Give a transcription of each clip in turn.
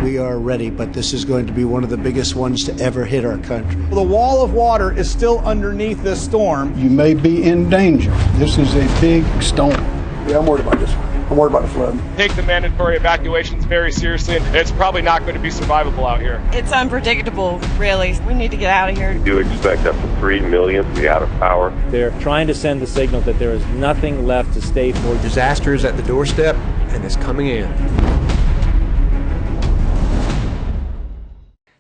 We are ready, but this is going to be one of the biggest ones to ever hit our country. The wall of water is still underneath this storm. You may be in danger. This is a big storm. Yeah, I'm worried about this one. I'm worried about the flood. Take the mandatory evacuations very seriously, and it's probably not going to be survivable out here. It's unpredictable, really. We need to get out of here. We do expect up to 3 million to be out of power. They're trying to send the signal that there is nothing left to stay for. Disaster is at the doorstep and is coming in.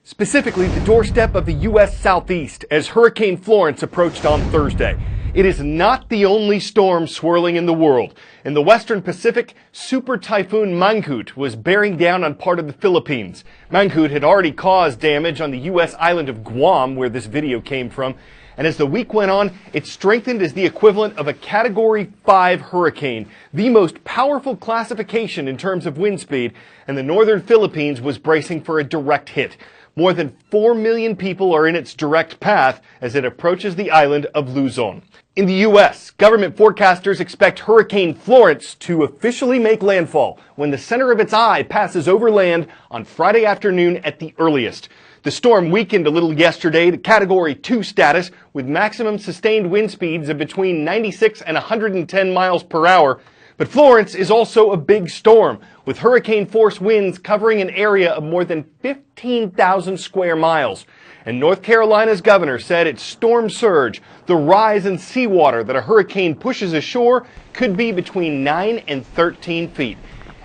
Specifically, the doorstep of the U.S. Southeast as Hurricane Florence approached on Thursday. It is not the only storm swirling in the world. In the western Pacific, Super Typhoon Mangkhut was bearing down on part of the Philippines. Mangkhut had already caused damage on the U.S. island of Guam, where this video came from. And as the week went on, it strengthened as the equivalent of a Category 5 hurricane, the most powerful classification in terms of wind speed, and the northern Philippines was bracing for a direct hit. More than 4 million people are in its direct path as it approaches the island of Luzon. In the U.S., government forecasters expect Hurricane Florence to officially make landfall when the center of its eye passes over land on Friday afternoon at the earliest. The storm weakened a little yesterday to Category 2 status with maximum sustained wind speeds of between 96 and 110 miles per hour. But Florence is also a big storm, with hurricane-force winds covering an area of more than 15,000 square miles. And North Carolina's governor said its storm surge, the rise in seawater that a hurricane pushes ashore, could be between 9 and 13 feet.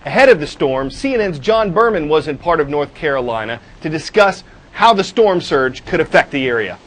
Ahead of the storm, CNN's John Berman was in part of North Carolina to discuss how the storm surge could affect the area.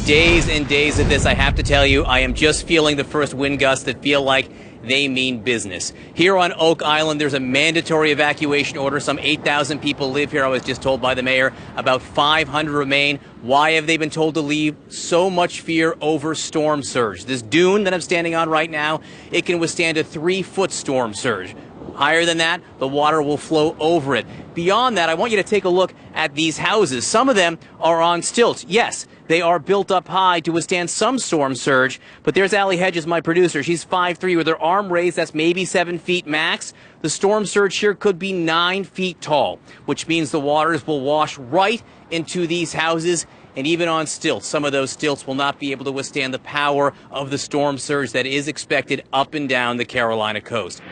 Days and days of this, I have to tell you, I am just feeling the first wind gusts that feel like they mean business. Here on Oak Island, there's a mandatory evacuation order. Some 8,000 people live here, I was just told by the mayor. About 500 remain. Why have they been told to leave? So much fear over storm surge. This dune that I'm standing on right now, it can withstand a 3-foot storm surge. Higher than that, the water will flow over it. Beyond that, I want you to take a look at these houses. Some of them are on stilts. Yes, they are built up high to withstand some storm surge. But there's Allie Hedges, my producer. She's 5'3", with her arm raised. That's maybe 7 feet max. The storm surge here could be 9 feet tall, which means the waters will wash right into these houses. And even on stilts, some of those stilts will not be able to withstand the power of the storm surge that is expected up and down the Carolina coast.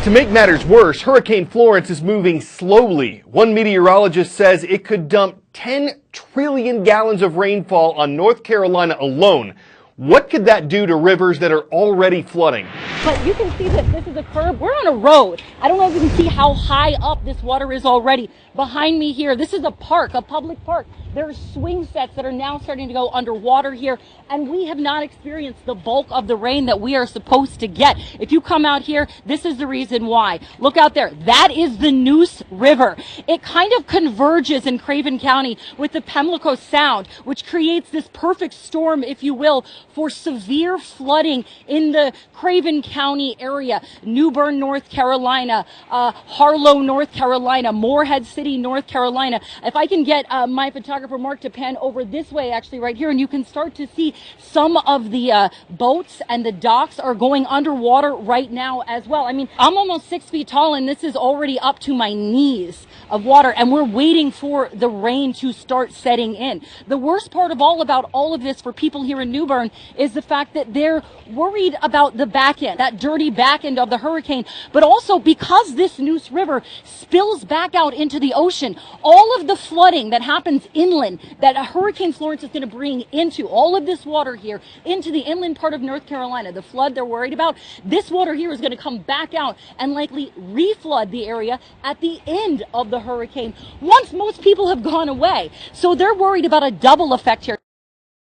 To make matters worse, Hurricane Florence is moving slowly. One meteorologist says it could dump 10 trillion gallons of rainfall on North Carolina alone. What could that do to rivers that are already flooding? But you can see that this is a curb. We're on a road. I don't know if you can see how high up this water is already. Behind me here, this is a park, a public park. There are swing sets that are now starting to go underwater here, and we have not experienced the bulk of the rain that we are supposed to get. If you come out here, this is the reason why. Look out there. That is the Neuse River. It kind of converges in Craven County with the Pamlico Sound, which creates this perfect storm, if you will, for severe flooding in the Craven County area. New Bern, North Carolina, Harlow, North Carolina, Morehead City, North Carolina. If I can get my photographer Mark to pan over this way, actually right here, and you can start to see some of the boats and the docks are going underwater right now as well. I mean, I'm almost 6 feet tall, and this is already up to my knees of water, and we're waiting for the rain to start setting in. The worst part of all about all of this for people here in New Bern is the fact that they're worried about the back end, that dirty back end of the hurricane, but also because this Neuse River spills back out into the ocean, all of the flooding that happens inland that Hurricane Florence is going to bring into all of this water here into the inland part of North Carolina, the flood they're worried about, this water here is going to come back out and likely reflood the area at the end of the hurricane once most people have gone away. So they're worried about a double effect here.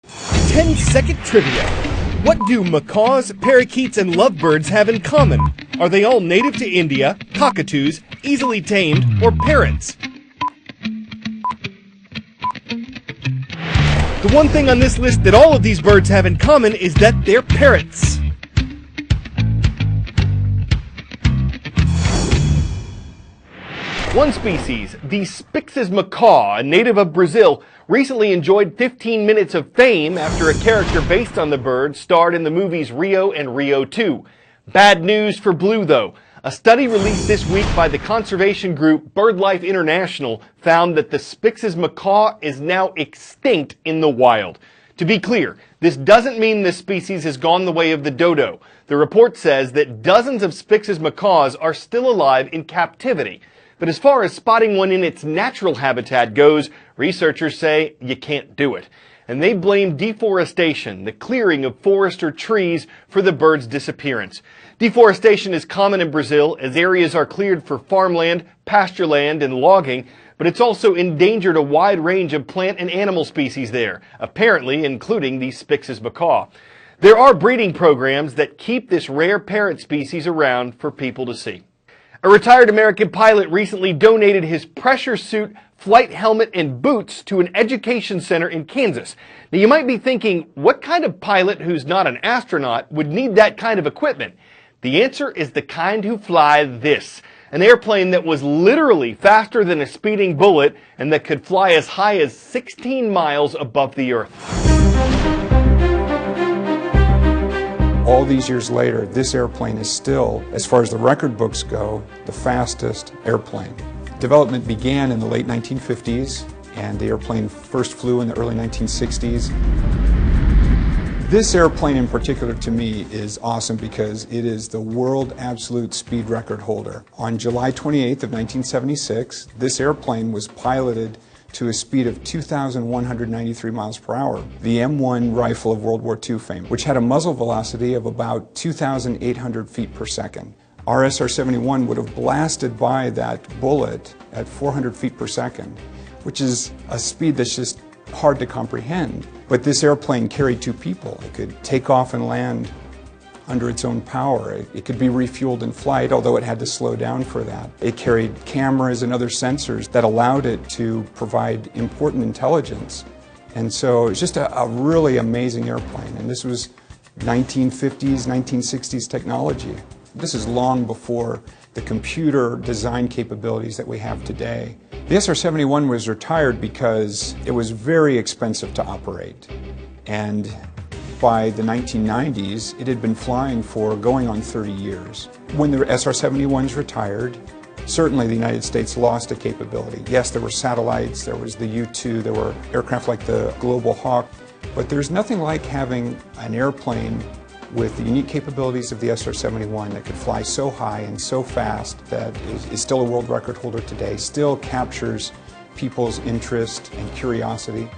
10-second trivia. What do macaws, parakeets, and lovebirds have in common? Are they all native to India, cockatoos, easily tamed, or parrots? The one thing on this list that all of these birds have in common is that they're parrots. One species, the Spix's macaw, a native of Brazil, recently enjoyed 15 minutes of fame after a character based on the bird starred in the movies Rio and Rio 2. Bad news for Blue, though. A study released this week by the conservation group BirdLife International found that the Spix's macaw is now extinct in the wild. To be clear, this doesn't mean this species has gone the way of the dodo. The report says that dozens of Spix's macaws are still alive in captivity. But as far as spotting one in its natural habitat goes, researchers say you can't do it. And they blame deforestation, the clearing of forest or trees, for the bird's disappearance. Deforestation is common in Brazil as areas are cleared for farmland, pasture land, and logging, but it's also endangered a wide range of plant and animal species there, apparently including the Spix's macaw. There are breeding programs that keep this rare parrot species around for people to see. A retired American pilot recently donated his pressure suit, flight helmet, and boots to an education center in Kansas. Now you might be thinking, what kind of pilot who's not an astronaut would need that kind of equipment? The answer is the kind who fly this. An airplane that was literally faster than a speeding bullet and that could fly as high as 16 miles above the earth. All these years later, this airplane is still, as far as the record books go, the fastest airplane. Development began in the late 1950s, and the airplane first flew in the early 1960s. This airplane in particular to me is awesome because it is the world absolute speed record holder. On July 28th of 1976, this airplane was piloted to a speed of 2,193 miles per hour, the M1 rifle of World War II fame, which had a muzzle velocity of about 2,800 feet per second. Our SR-71 would have blasted by that bullet at 400 feet per second, which is a speed that's just hard to comprehend. But this airplane carried two people. It could take off and land under its own power. It could be refueled in flight, although it had to slow down for that. It carried cameras and other sensors that allowed it to provide important intelligence. And so it's just a really amazing airplane. And this was 1950s, 1960s technology. This is long before the computer design capabilities that we have today. The SR-71 was retired because it was very expensive to operate. And by the 1990s, it had been flying for going on 30 years. When the SR-71s retired, certainly the United States lost a capability. Yes, there were satellites, there was the U-2, there were aircraft like the Global Hawk, but there's nothing like having an airplane with the unique capabilities of the SR-71 that could fly so high and so fast that is still a world record holder today, still captures people's interest and curiosity.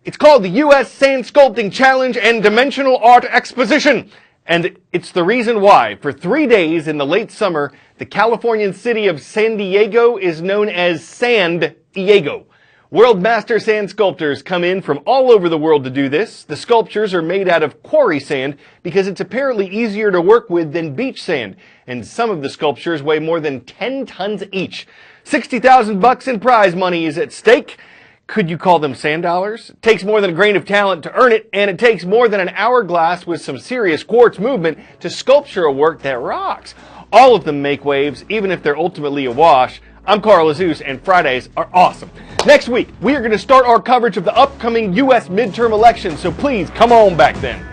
It's called the U.S. Sand Sculpting Challenge and Dimensional Art Exposition. And it's the reason why, for 3 days in the late summer, the Californian city of San Diego is known as Sand Diego. World master sand sculptors come in from all over the world to do this. The sculptures are made out of quarry sand because it's apparently easier to work with than beach sand. And some of the sculptures weigh more than 10 tons each. $60,000 in prize money is at stake. Could you call them sand dollars? It takes more than a grain of talent to earn it, and it takes more than an hourglass with some serious quartz movement to sculpture a work that rocks. All of them make waves, even if they're ultimately a wash. I'm Carl Azus, and Fridays are awesome. Next week, we are going to start our coverage of the upcoming U.S. midterm elections, so please come on back then.